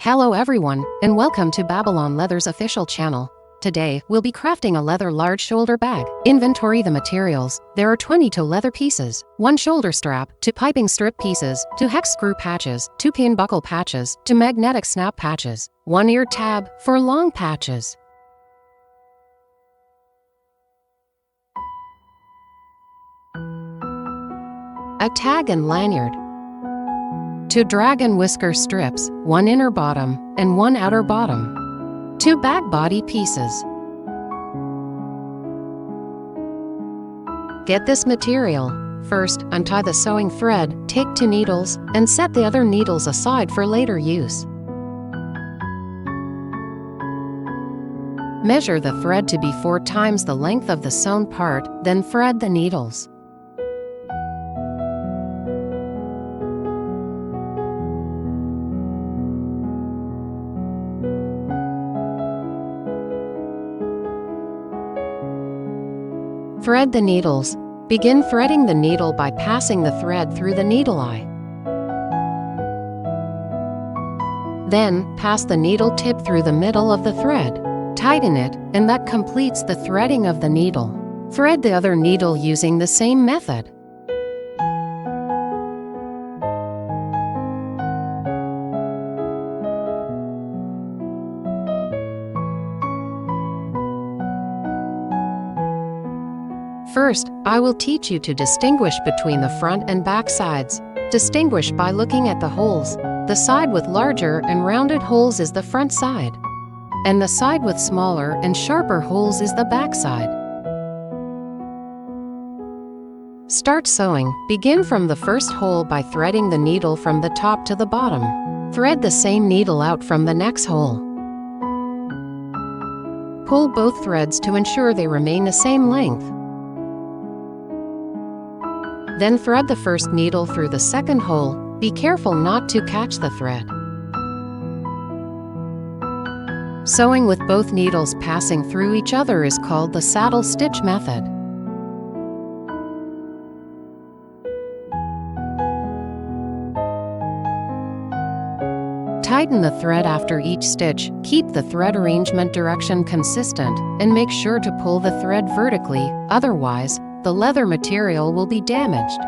Hello everyone, and welcome to Babylon Leather's official channel. Today, we'll be crafting a leather large shoulder bag. Inventory the materials. There are 22 leather pieces, 1 shoulder strap, 2 piping strip pieces, 2 hex screw patches, 2 pin buckle patches, 2 magnetic snap patches, 1 ear tab for long patches. A tag and lanyard. 2 drag and whisker strips, 1 inner bottom and 1 outer bottom. 2 back body pieces. Get this material. First, untie the sewing thread, take 2 needles, and set the other needles aside for later use. Measure the thread to be 4 times the length of the sewn part, then thread the needles. Thread the needles. Begin threading the needle by passing the thread through the needle eye. Then, pass the needle tip through the middle of the thread. Tighten it, and that completes the threading of the needle. Thread the other needle using the same method. First, I will teach you to distinguish between the front and back sides. Distinguish by looking at the holes. The side with larger and rounded holes is the front side, and the side with smaller and sharper holes is the back side. Start sewing. Begin from the first hole by threading the needle from the top to the bottom. Thread the same needle out from the next hole. Pull both threads to ensure they remain the same length. Then thread the first needle through the second hole. Be careful not to catch the thread. Sewing with both needles passing through each other is called the saddle stitch method. Tighten the thread after each stitch. Keep the thread arrangement direction consistent, and make sure to pull the thread vertically, otherwise, the leather material will be damaged.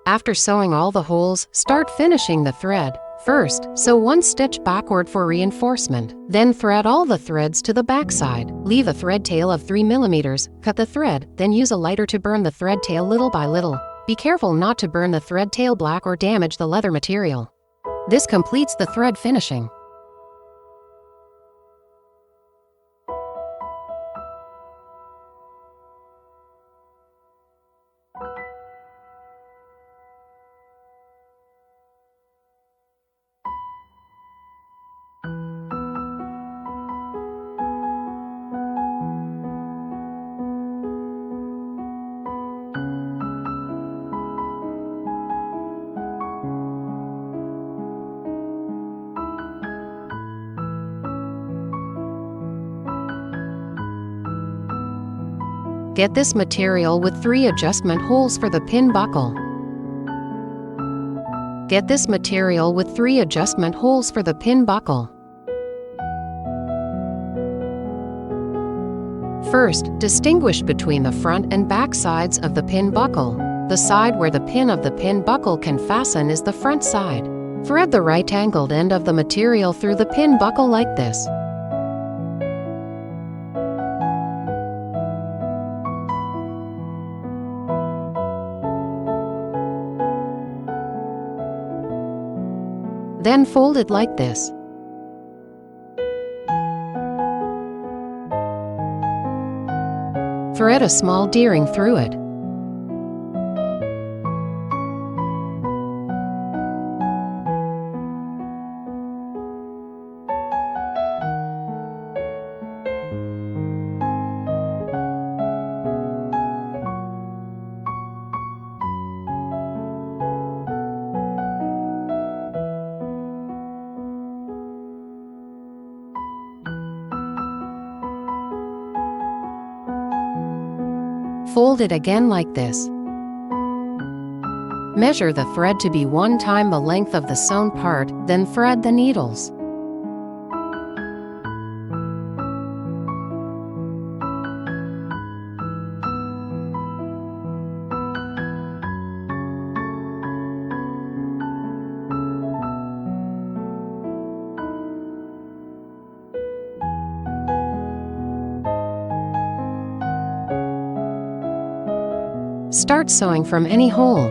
After sewing all the holes, start finishing the thread. First, sew 1 stitch backward for reinforcement. Then thread all the threads to the back side. Leave a thread tail of 3 mm. Cut the thread, then use a lighter to burn the thread tail little by little. Be careful not to burn the thread tail black or damage the leather material. This completes the thread finishing. Get this material with 3 adjustment holes for the pin buckle. Get this material with 3 adjustment holes for the pin buckle. First, distinguish between the front and back sides of the pin buckle. The side where the pin of the pin buckle can fasten is the front side. Thread the right-angled end of the material through the pin buckle like this. Then fold it like this. Thread a small D-ring through it. Fold it again like this. Measure the thread to be 1 time the length of the sewn part, then thread the needles. Start sewing from any hole.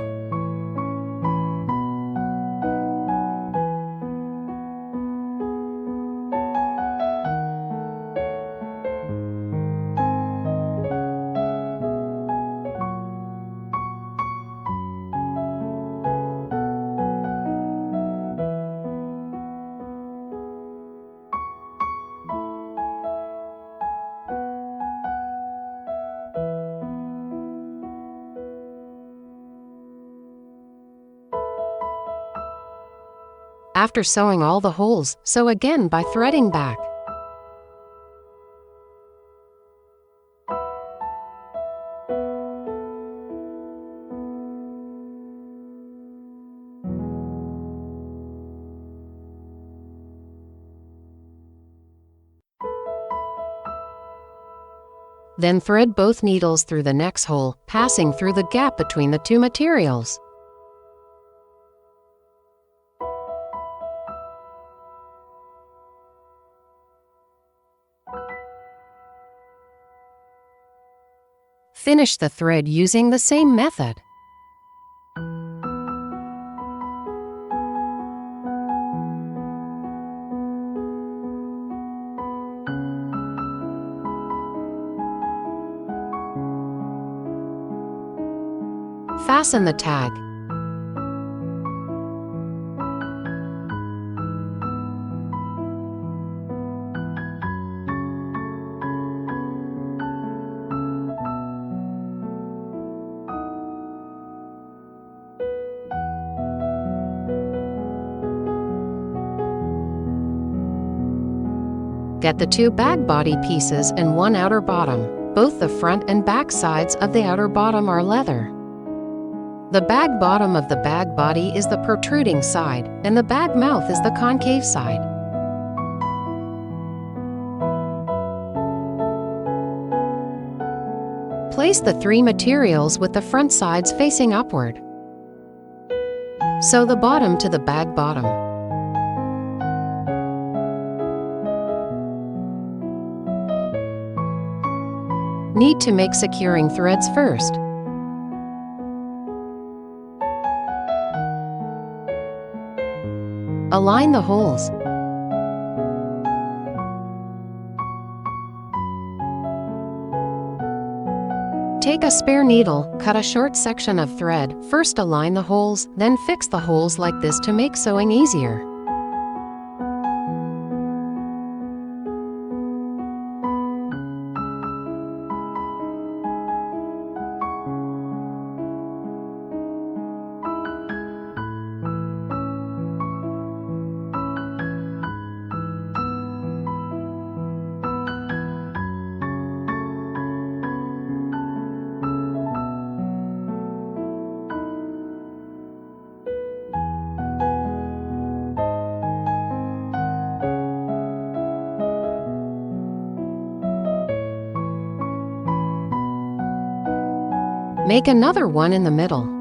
After sewing all the holes, sew again by threading back. Then thread both needles through the next hole, passing through the gap between the two materials. Finish the thread using the same method. Fasten the tag. Get the 2 bag body pieces and 1 outer bottom. Both the front and back sides of the outer bottom are leather. The bag bottom of the bag body is the protruding side, and the bag mouth is the concave side. Place the 3 materials with the front sides facing upward. Sew the bottom to the bag bottom. Need to make securing threads first. Align the holes. Take a spare needle, cut a short section of thread, first align the holes, then fix the holes like this to make sewing easier. Make another one in the middle.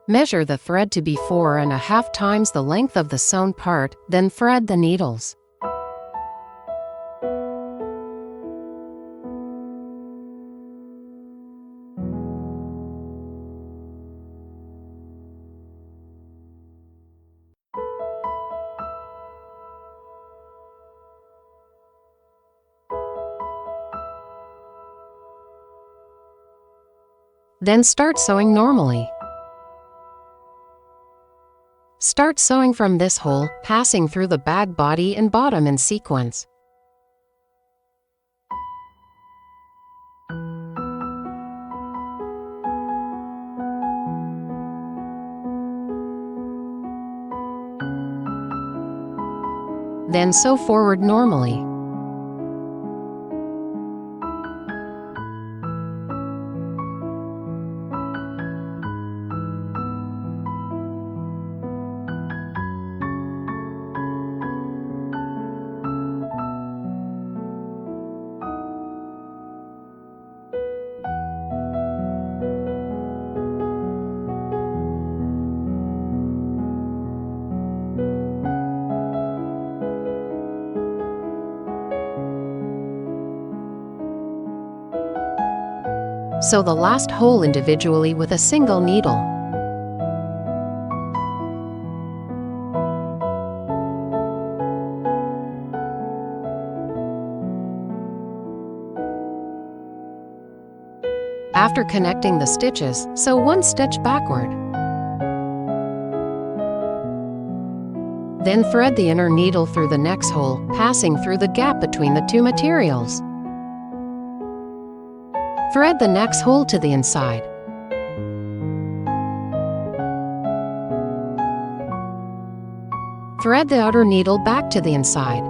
Measure the thread to be 4.5 times the length of the sewn part, then thread the needles. Then start sewing normally. Start sewing from this hole, passing through the bag body and bottom in sequence. Then sew forward normally. Sew the last hole individually with a single needle. After connecting the stitches, sew one stitch backward. Then thread the inner needle through the next hole, passing through the gap between the two materials. Thread the next hole to the inside. Thread the outer needle back to the inside.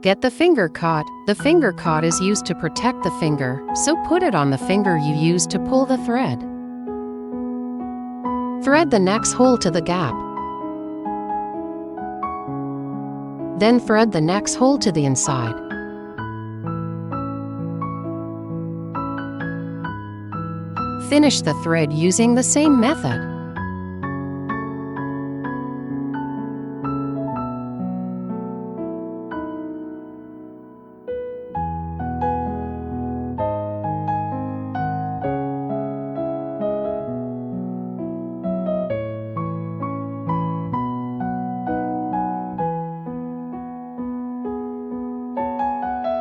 Get the finger caught. The finger caught is used to protect the finger, so put it on the finger you use to pull the thread. Thread the next hole to the gap. Then thread the next hole to the inside. Finish the thread using the same method.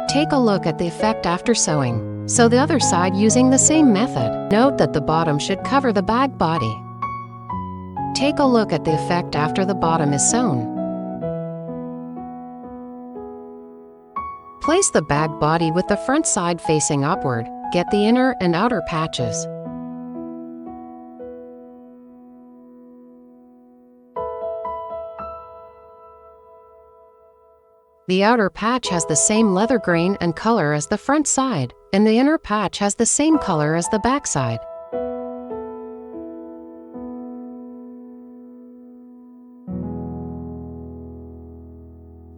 Take a look at the effect after sewing. Sew the other side using the same method. Note that the bottom should cover the bag body. Take a look at the effect after the bottom is sewn. Place the bag body with the front side facing upward. Get the inner and outer patches. The outer patch has the same leather grain and color as the front side, and the inner patch has the same color as the back side.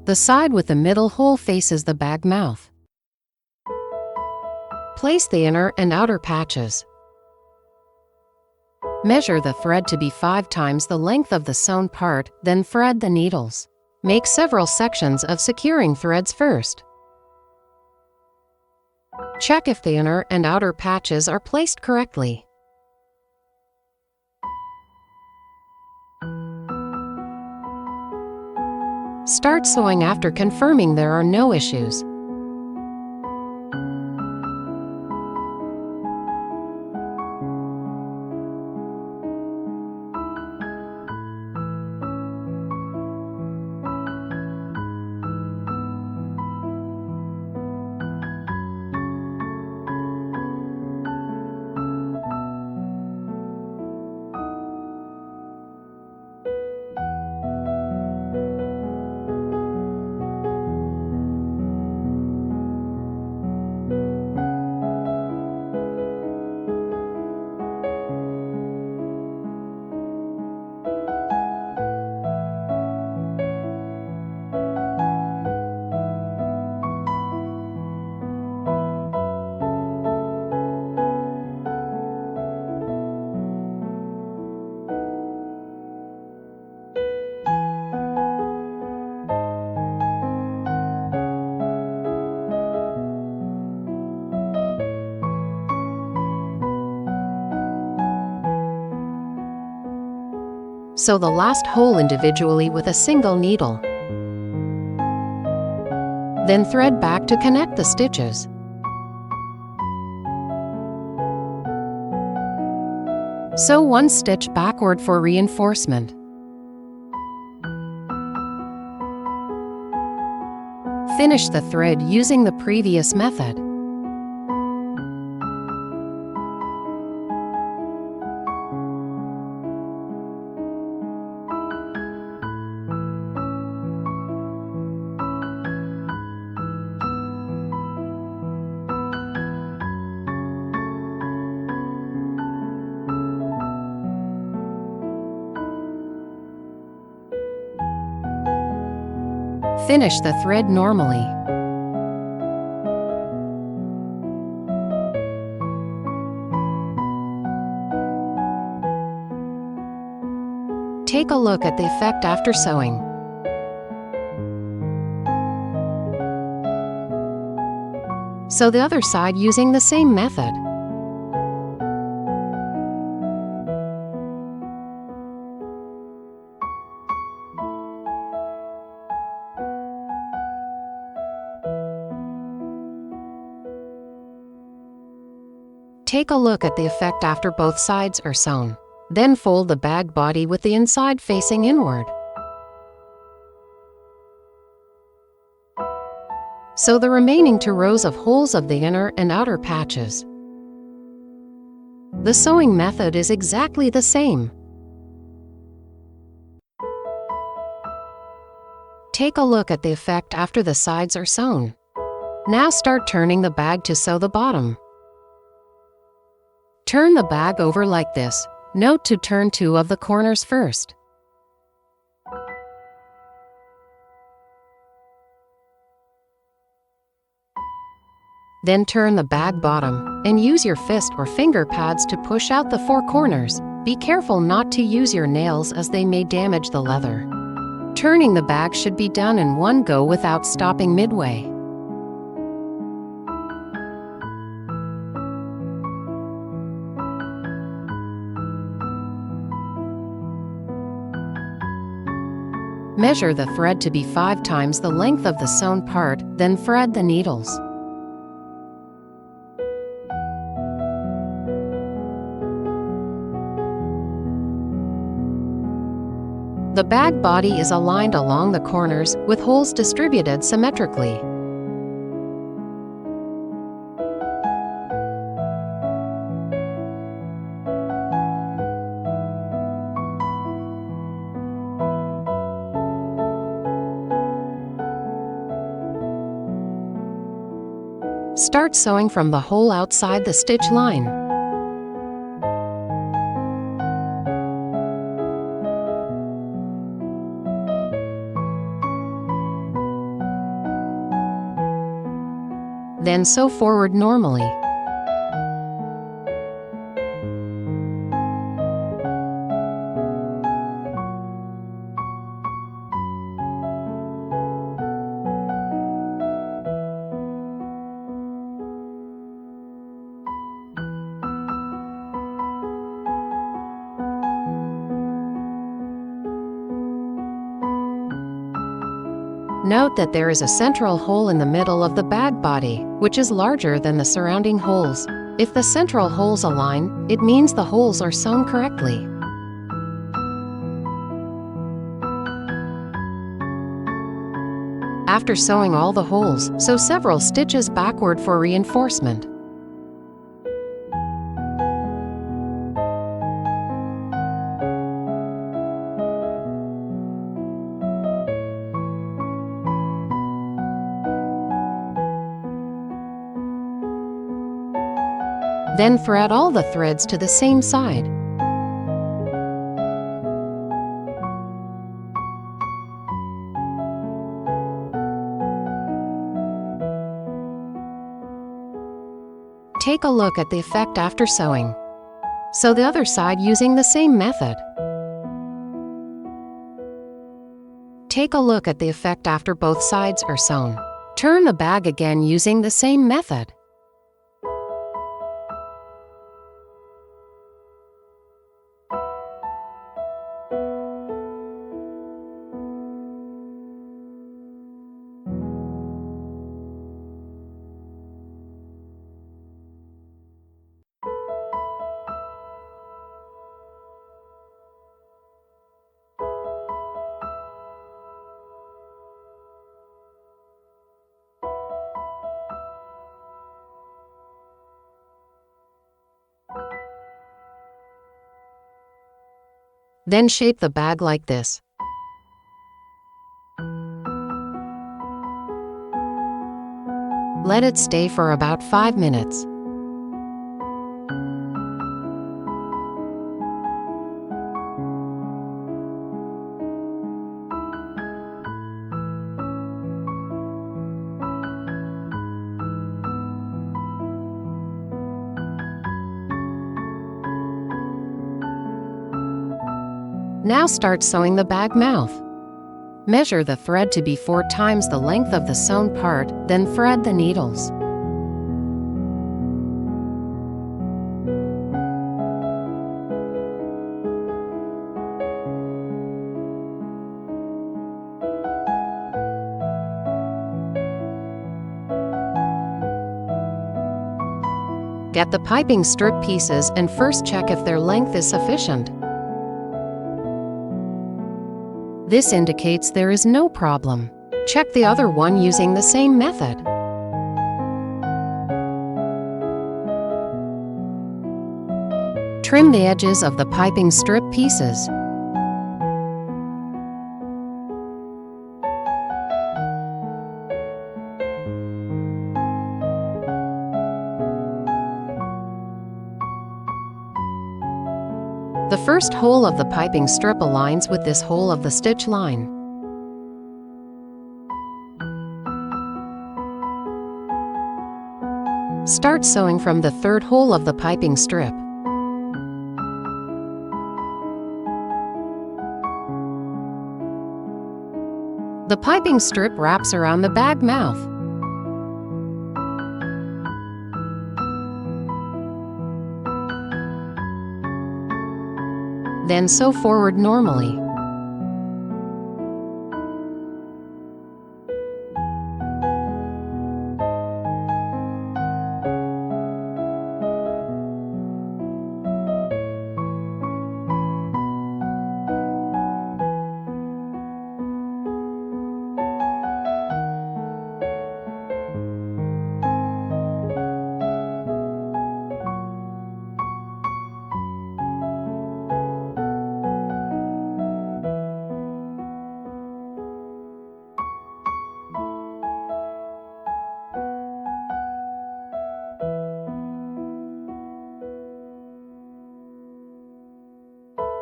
The side with the middle hole faces the bag mouth. Place the inner and outer patches. Measure the thread to be 5 times the length of the sewn part, then thread the needles. Make several sections of securing threads first. Check if the inner and outer patches are placed correctly. Start sewing after confirming there are no issues. Sew the last hole individually with a single needle. Then thread back to connect the stitches. Sew one stitch backward for reinforcement. Finish the thread using the previous method. Finish the thread normally. Take a look at the effect after sewing. Sew the other side using the same method. Take a look at the effect after both sides are sewn. Then fold the bag body with the inside facing inward. Sew the remaining 2 rows of holes of the inner and outer patches. The sewing method is exactly the same. Take a look at the effect after the sides are sewn. Now start turning the bag to sew the bottom. Turn the bag over like this. Note to turn 2 of the corners first. Then turn the bag bottom and use your fist or finger pads to push out the 4 corners. Be careful not to use your nails as they may damage the leather. Turning the bag should be done in one go without stopping midway. Measure the thread to be 5 times the length of the sewn part, then thread the needles. The bag body is aligned along the corners with holes distributed symmetrically. Start sewing from the hole outside the stitch line. Then sew forward normally. Note that there is a central hole in the middle of the bag body, which is larger than the surrounding holes. If the central holes align, it means the holes are sewn correctly. After sewing all the holes, sew several stitches backward for reinforcement. Then thread all the threads to the same side. Take a look at the effect after sewing. Sew the other side using the same method. Take a look at the effect after both sides are sewn. Turn the bag again using the same method. Then shape the bag like this. Let it stay for about 5 minutes. Now start sewing the bag mouth. Measure the thread to be 4 times the length of the sewn part, then thread the needles. Get the piping strip pieces and first check if their length is sufficient. This indicates there is no problem. Check the other one using the same method. Trim the edges of the piping strip pieces. The first hole of the piping strip aligns with this hole of the stitch line. Start sewing from the third hole of the piping strip. The piping strip wraps around the bag mouth. Then sew forward normally.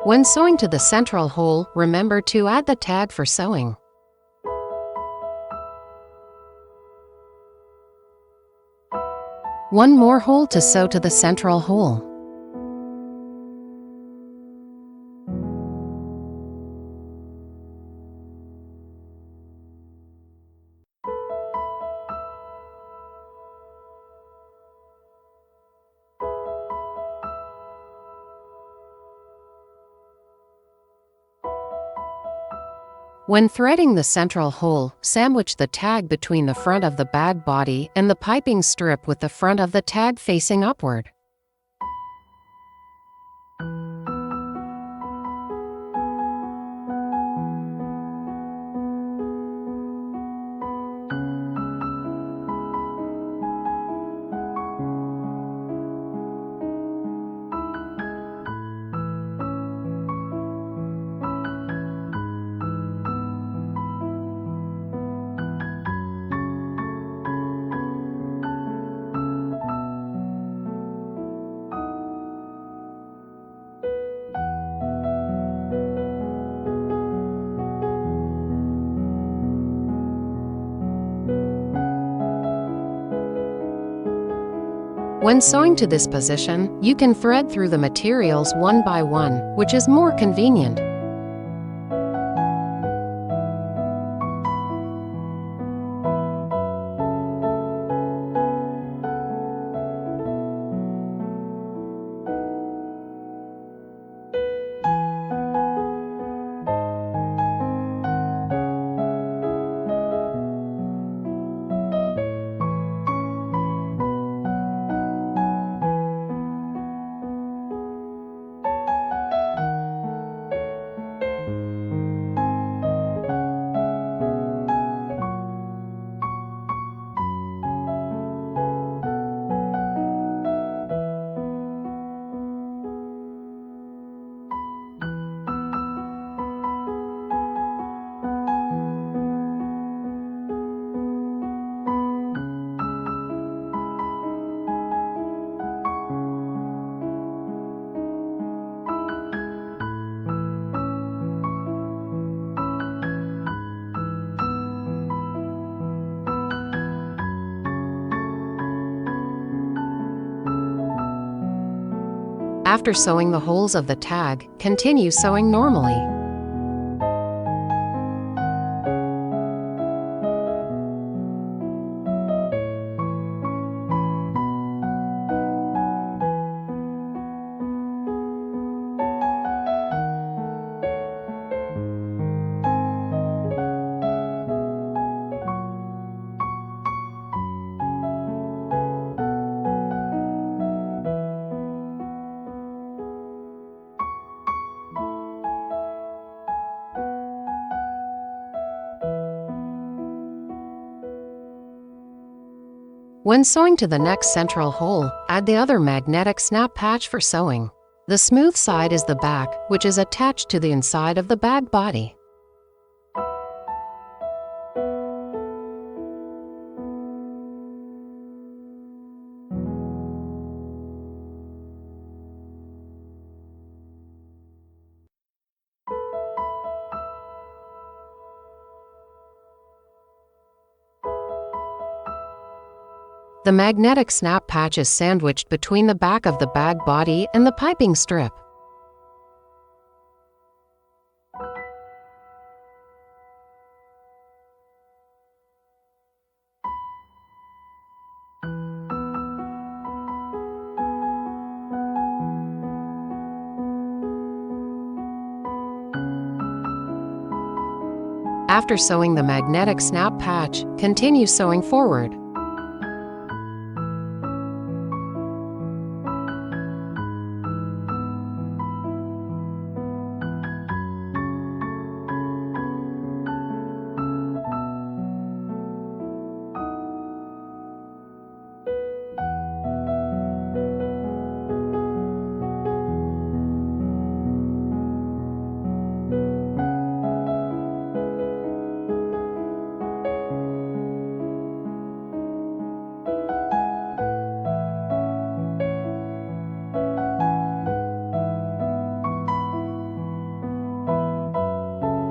When sewing to the central hole, remember to add the tag for sewing. One more hole to sew to the central hole. When threading the central hole, sandwich the tag between the front of the bag body and the piping strip with the front of the tag facing upward. When sewing to this position, you can thread through the materials one by one, which is more convenient. After sewing the holes of the tag, continue sewing normally. When sewing to the next central hole, add the other magnetic snap patch for sewing. The smooth side is the back, which is attached to the inside of the bag body. The magnetic snap patch is sandwiched between the back of the bag body and the piping strip. After sewing the magnetic snap patch, continue sewing forward.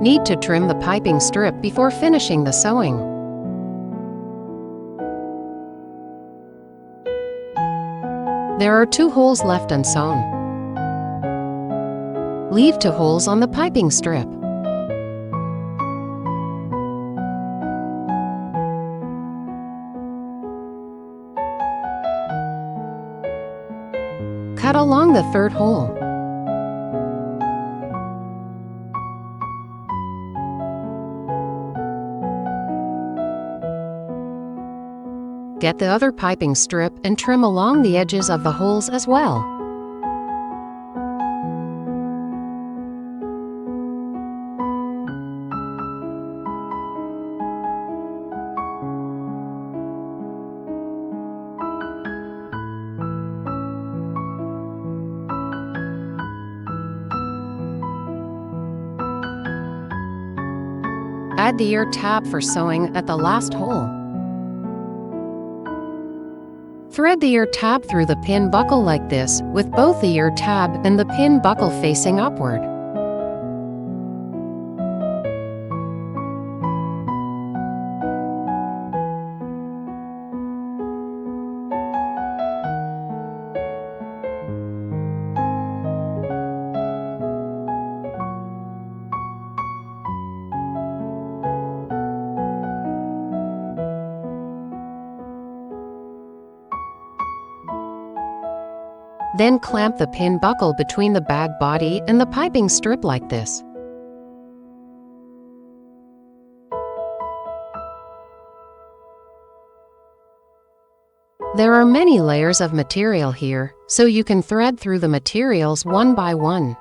Need to trim the piping strip before finishing the sewing. There are 2 holes left unsewn. Leave 2 holes on the piping strip. Cut along the 3rd hole. Get the other piping strip and trim along the edges of the holes as well. Add the ear tab for sewing at the last hole. Thread the ear tab through the pin buckle like this, with both the ear tab and the pin buckle facing upward. Then clamp the pin buckle between the bag body and the piping strip like this. There are many layers of material here, so you can thread through the materials one by one.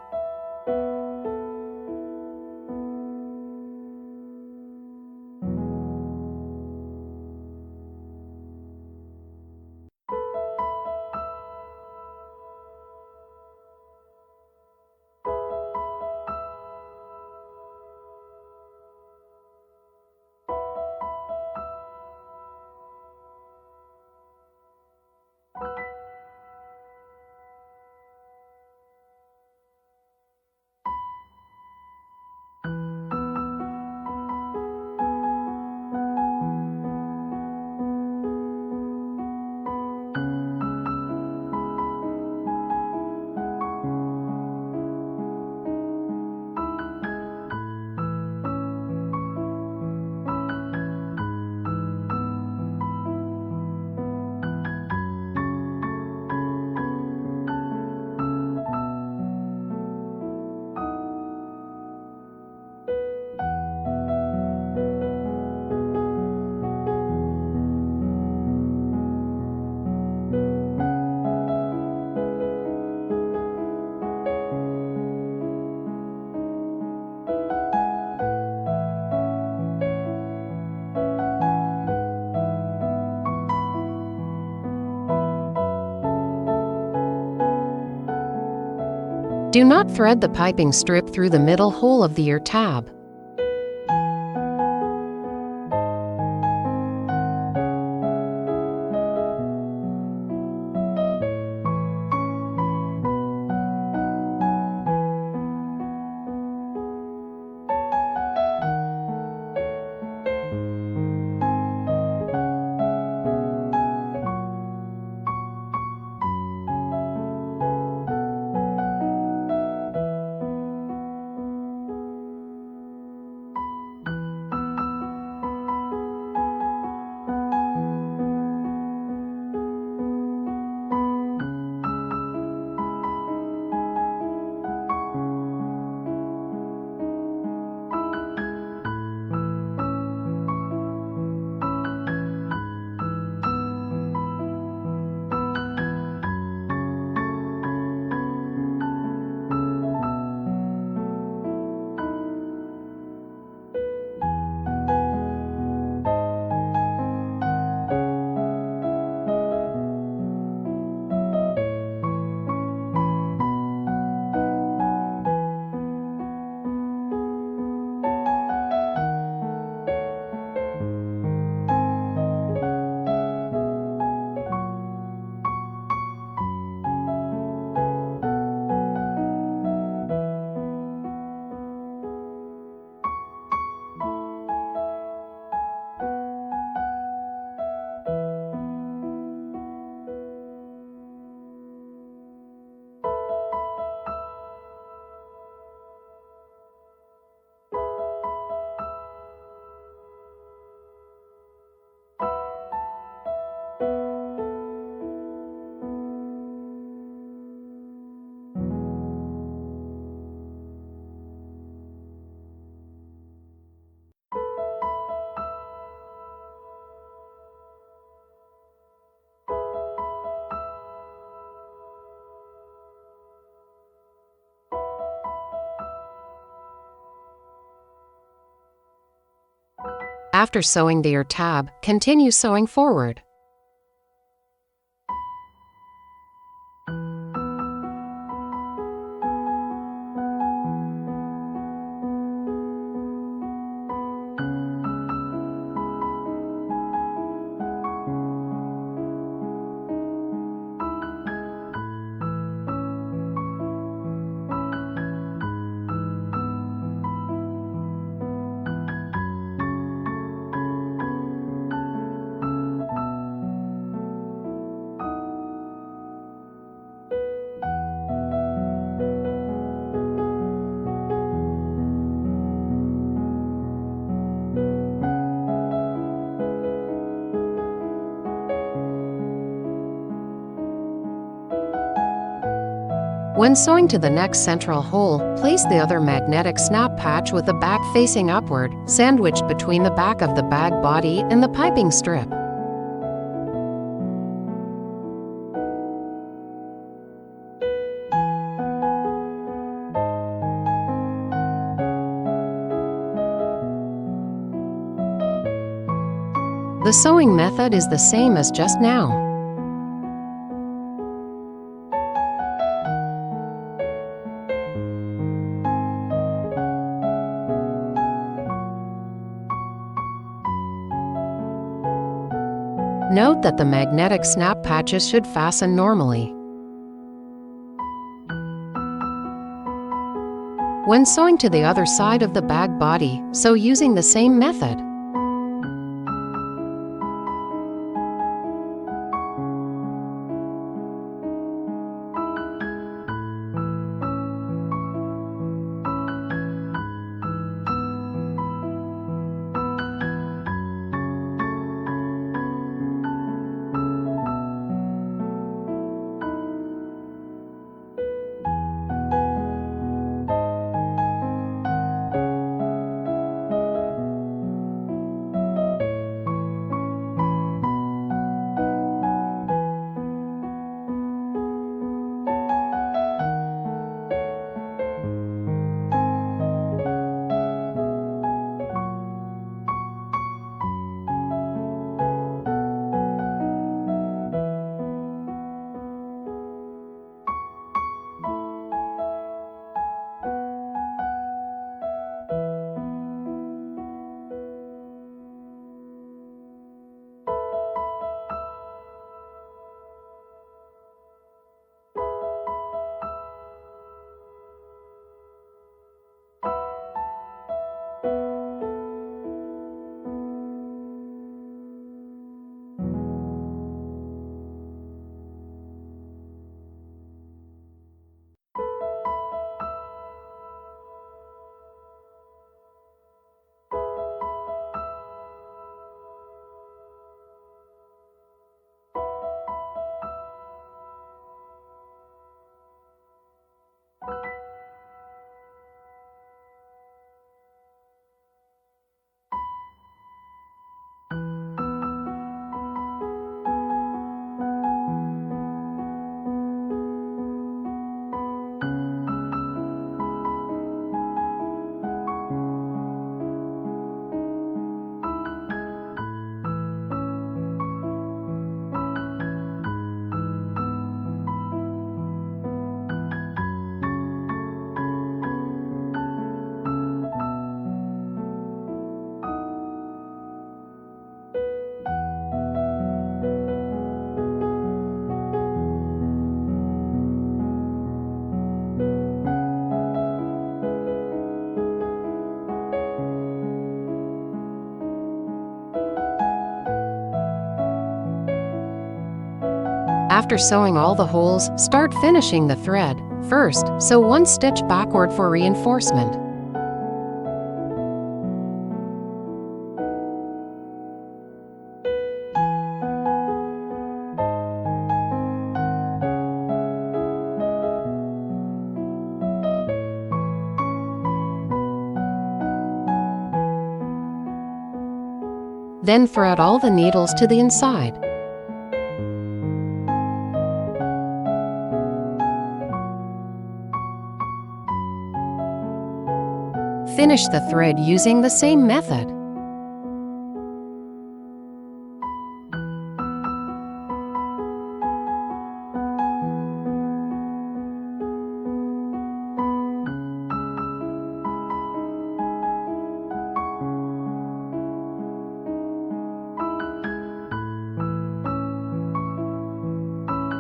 Do not thread the piping strip through the middle hole of the ear tab. After sewing the ear tab, continue sewing forward. When sewing to the next central hole, place the other magnetic snap patch with the back facing upward, sandwiched between the back of the bag body and the piping strip. The sewing method is the same as just now. Note that the magnetic snap patches should fasten normally. When sewing to the other side of the bag body, sew using the same method. After sewing all the holes, start finishing the thread. First, sew 1 stitch backward for reinforcement. Then thread all the needles to the inside. Finish the thread using the same method.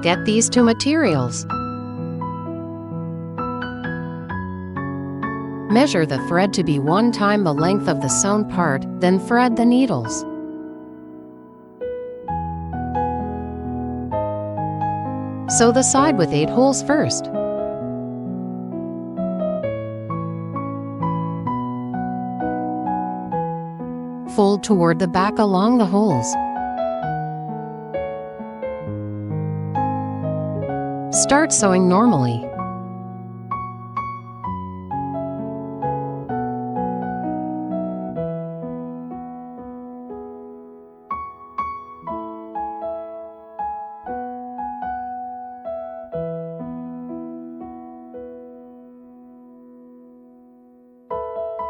Get these 2 materials. Measure the thread to be 1 time the length of the sewn part, then thread the needles. Sew the side with 8 holes first. Fold toward the back along the holes. Start sewing normally.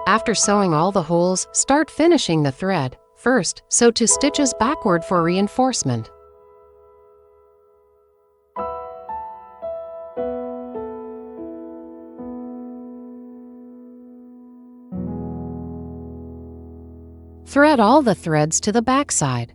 After sewing all the holes, start finishing the thread. First, sew 2 stitches backward for reinforcement. Thread all the threads to the back side.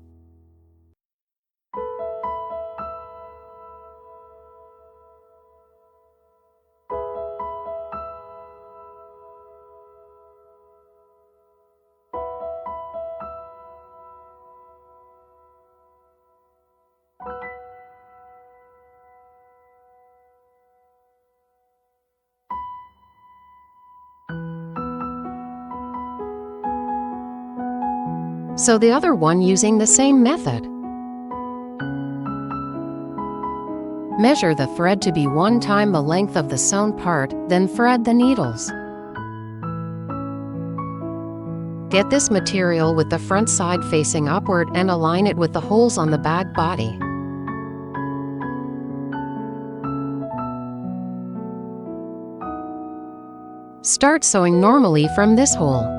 Sew the other one using the same method. Measure the thread to be 1 time the length of the sewn part, then thread the needles. Get this material with the front side facing upward and align it with the holes on the bag body. Start sewing normally from this hole.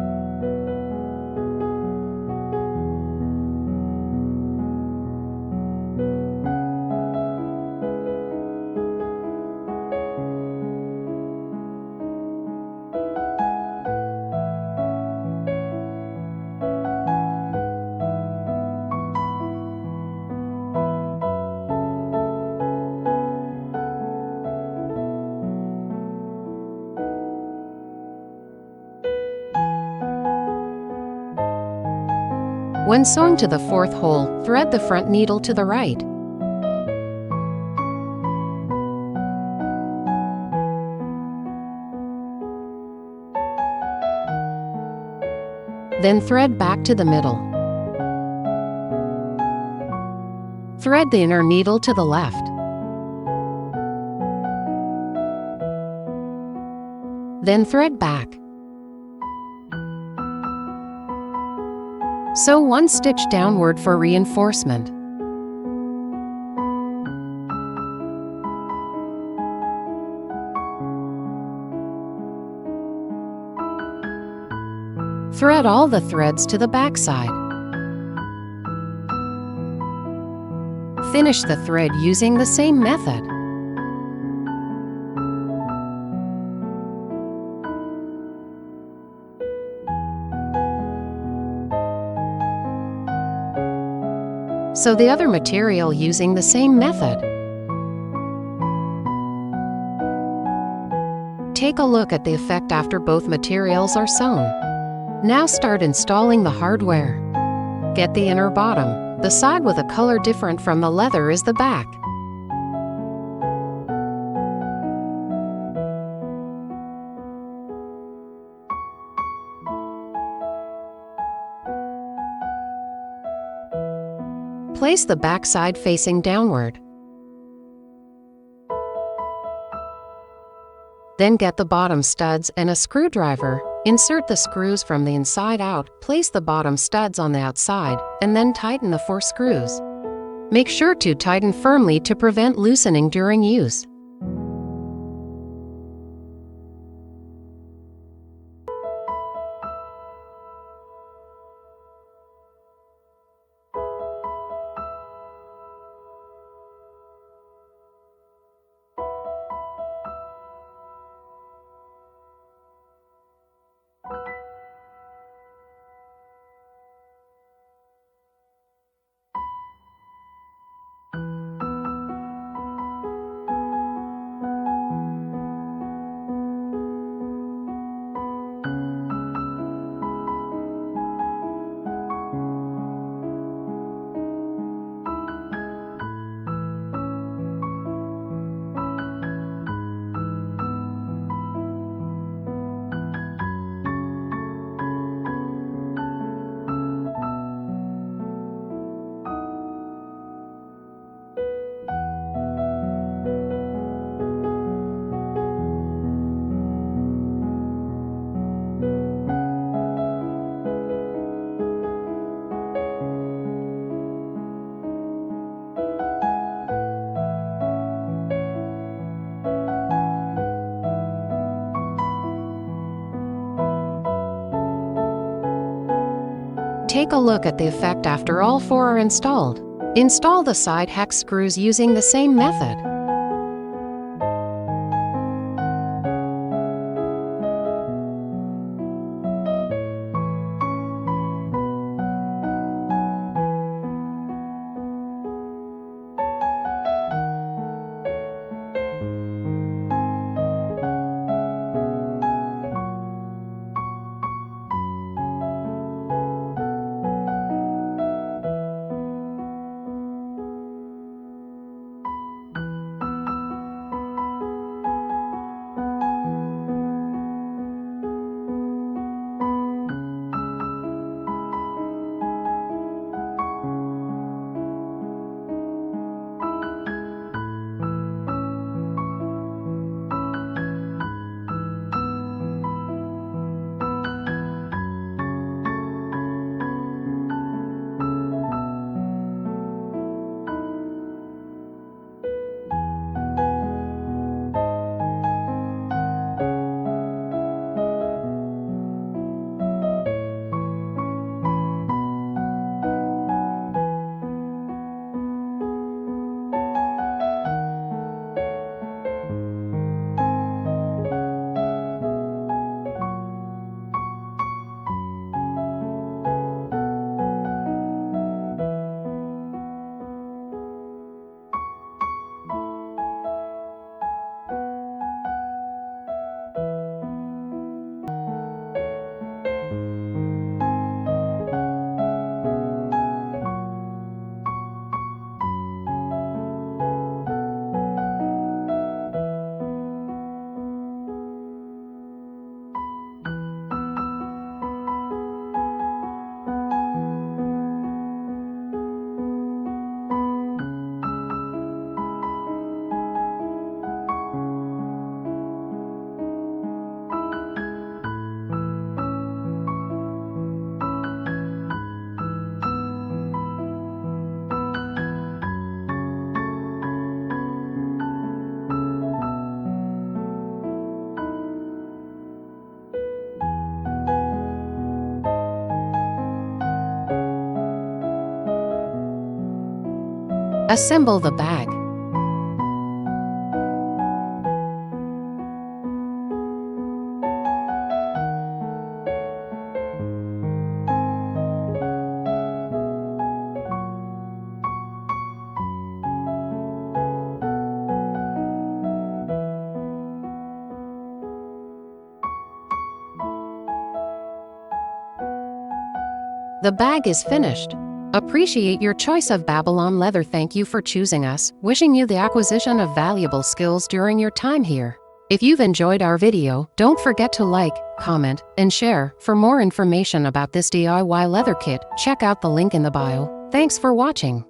When sewing to the 4th hole, thread the front needle to the right. Then thread back to the middle. Thread the inner needle to the left. Then thread back. Sew 1 stitch downward for reinforcement. Thread all the threads to the back side. Finish the thread using the same method. Sew the other material using the same method. Take a look at the effect after both materials are sewn. Now start installing the hardware. Get the inner bottom. The side with a color different from the leather is the back. Place the back side facing downward. Then get the bottom studs and a screwdriver. Insert the screws from the inside out, place the bottom studs on the outside, and then tighten the 4 screws. Make sure to tighten firmly to prevent loosening during use. Take a look at the effect after all 4 are installed. Install the side hex screws using the same method. Assemble the bag. The bag is finished. Appreciate your choice of Babylon leather. Thank you for choosing us. Wishing you the acquisition of valuable skills during your time here. If you've enjoyed our video, don't forget to like, comment, and share. For more information about this DIY leather kit, check out the link in the bio. Thanks for watching.